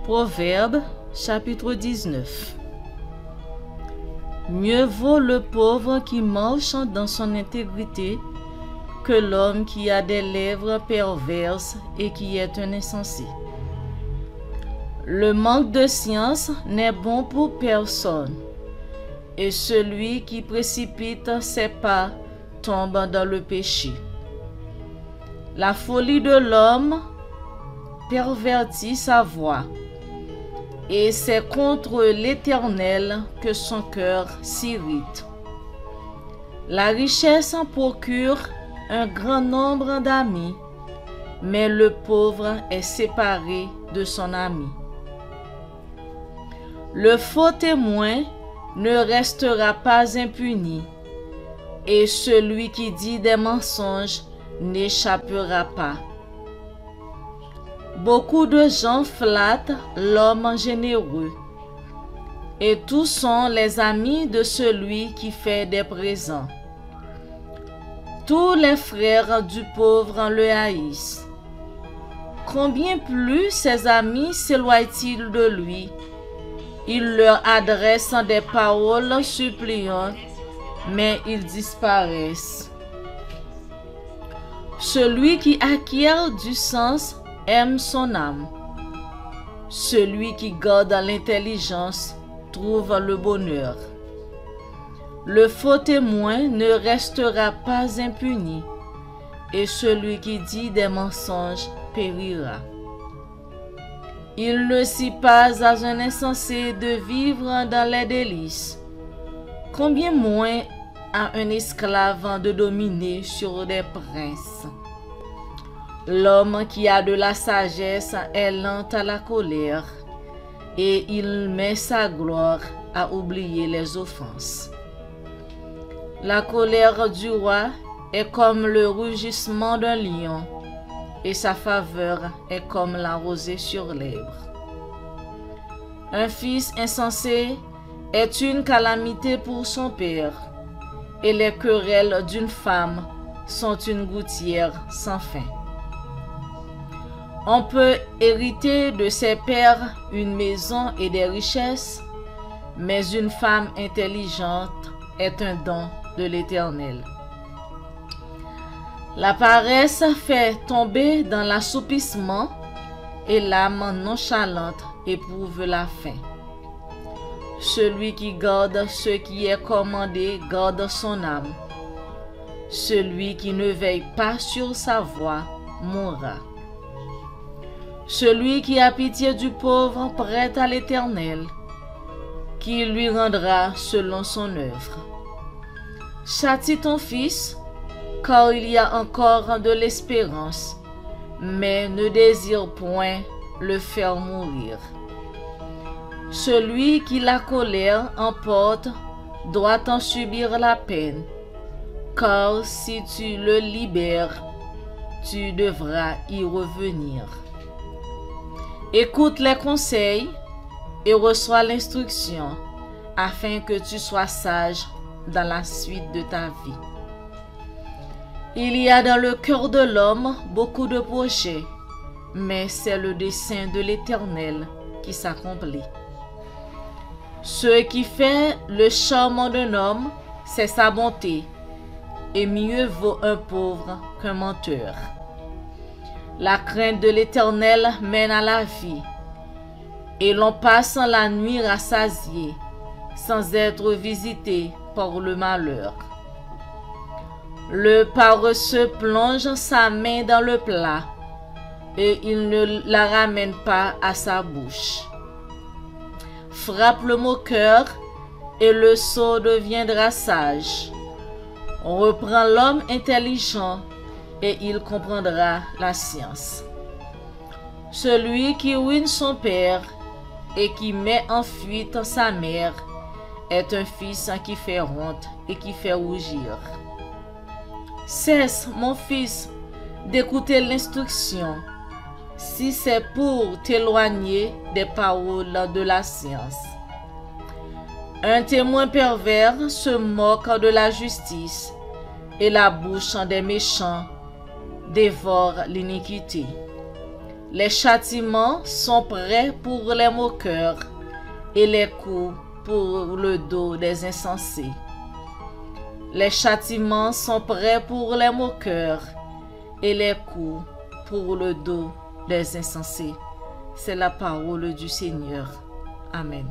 Proverbe chapitre 19. Mieux vaut le pauvre qui marche dans son intégrité que l'homme qui a des lèvres perverses et qui est un insensé. Le manque de science n'est bon pour personne, et celui qui précipite ses pas tombe dans le péché. La folie de l'homme pervertit sa voix, et c'est contre l'Éternel que son cœur s'irrite. La richesse procure un grand nombre d'amis, mais le pauvre est séparé de son ami. Le faux témoin ne restera pas impuni, et celui qui dit des mensonges n'échappera pas. Beaucoup de gens flattent l'homme généreux, et tous sont les amis de celui qui fait des présents. Tous les frères du pauvre le haïssent. Combien plus ses amis s'éloignent-ils de lui? Il leur adresse des paroles suppliantes, mais ils disparaissent. Celui qui acquiert du sens aime son âme. Celui qui garde l'intelligence trouve le bonheur. Le faux témoin ne restera pas impuni, et celui qui dit des mensonges périra. Il ne suit pas à un insensé de vivre dans les délices, combien moins à un esclave de dominer sur des princes. L'homme qui a de la sagesse est lent à la colère, et il met sa gloire à oublier les offenses. La colère du roi est comme le rugissement d'un lion, et sa faveur est comme la rosée sur l'herbe. Un fils insensé est une calamité pour son père, et les querelles d'une femme sont une gouttière sans fin. On peut hériter de ses pères une maison et des richesses, mais une femme intelligente est un don de l'Éternel. La paresse fait tomber dans l'assoupissement, et l'âme nonchalante éprouve la faim. Celui qui garde ce qui est commandé garde son âme. Celui qui ne veille pas sur sa voie mourra. Celui qui a pitié du pauvre prête à l'Éternel, qui lui rendra selon son œuvre. Châtie ton fils, car il y a encore de l'espérance, mais ne désire point le faire mourir. Celui qui la colère emporte doit en subir la peine, car si tu le libères, tu devras y revenir. Écoute les conseils et reçois l'instruction, afin que tu sois sage dans la suite de ta vie. Il y a dans le cœur de l'homme beaucoup de projets, mais c'est le dessein de l'Éternel qui s'accomplit. Ce qui fait le charme d'un homme, c'est sa bonté, et mieux vaut un pauvre qu'un menteur. La crainte de l'Éternel mène à la vie, et l'on passe la nuit rassasié, sans être visité par le malheur. Le paresseux plonge sa main dans le plat, et il ne la ramène pas à sa bouche. Frappe le moqueur, et le sot deviendra sage. On reprend l'homme intelligent, et il comprendra la science. Celui qui ruine son père et qui met en fuite sa mère est un fils qui fait honte et qui fait rougir. Cesse, mon fils, d'écouter l'instruction, si c'est pour t'éloigner des paroles de la science. Un témoin pervers se moque de la justice, et la bouche des méchants dévore l'iniquité. Les châtiments sont prêts pour les moqueurs et les coups pour le dos des insensés. Les châtiments sont prêts pour les moqueurs et les coups pour le dos des insensés. C'est la parole du Seigneur. Amen.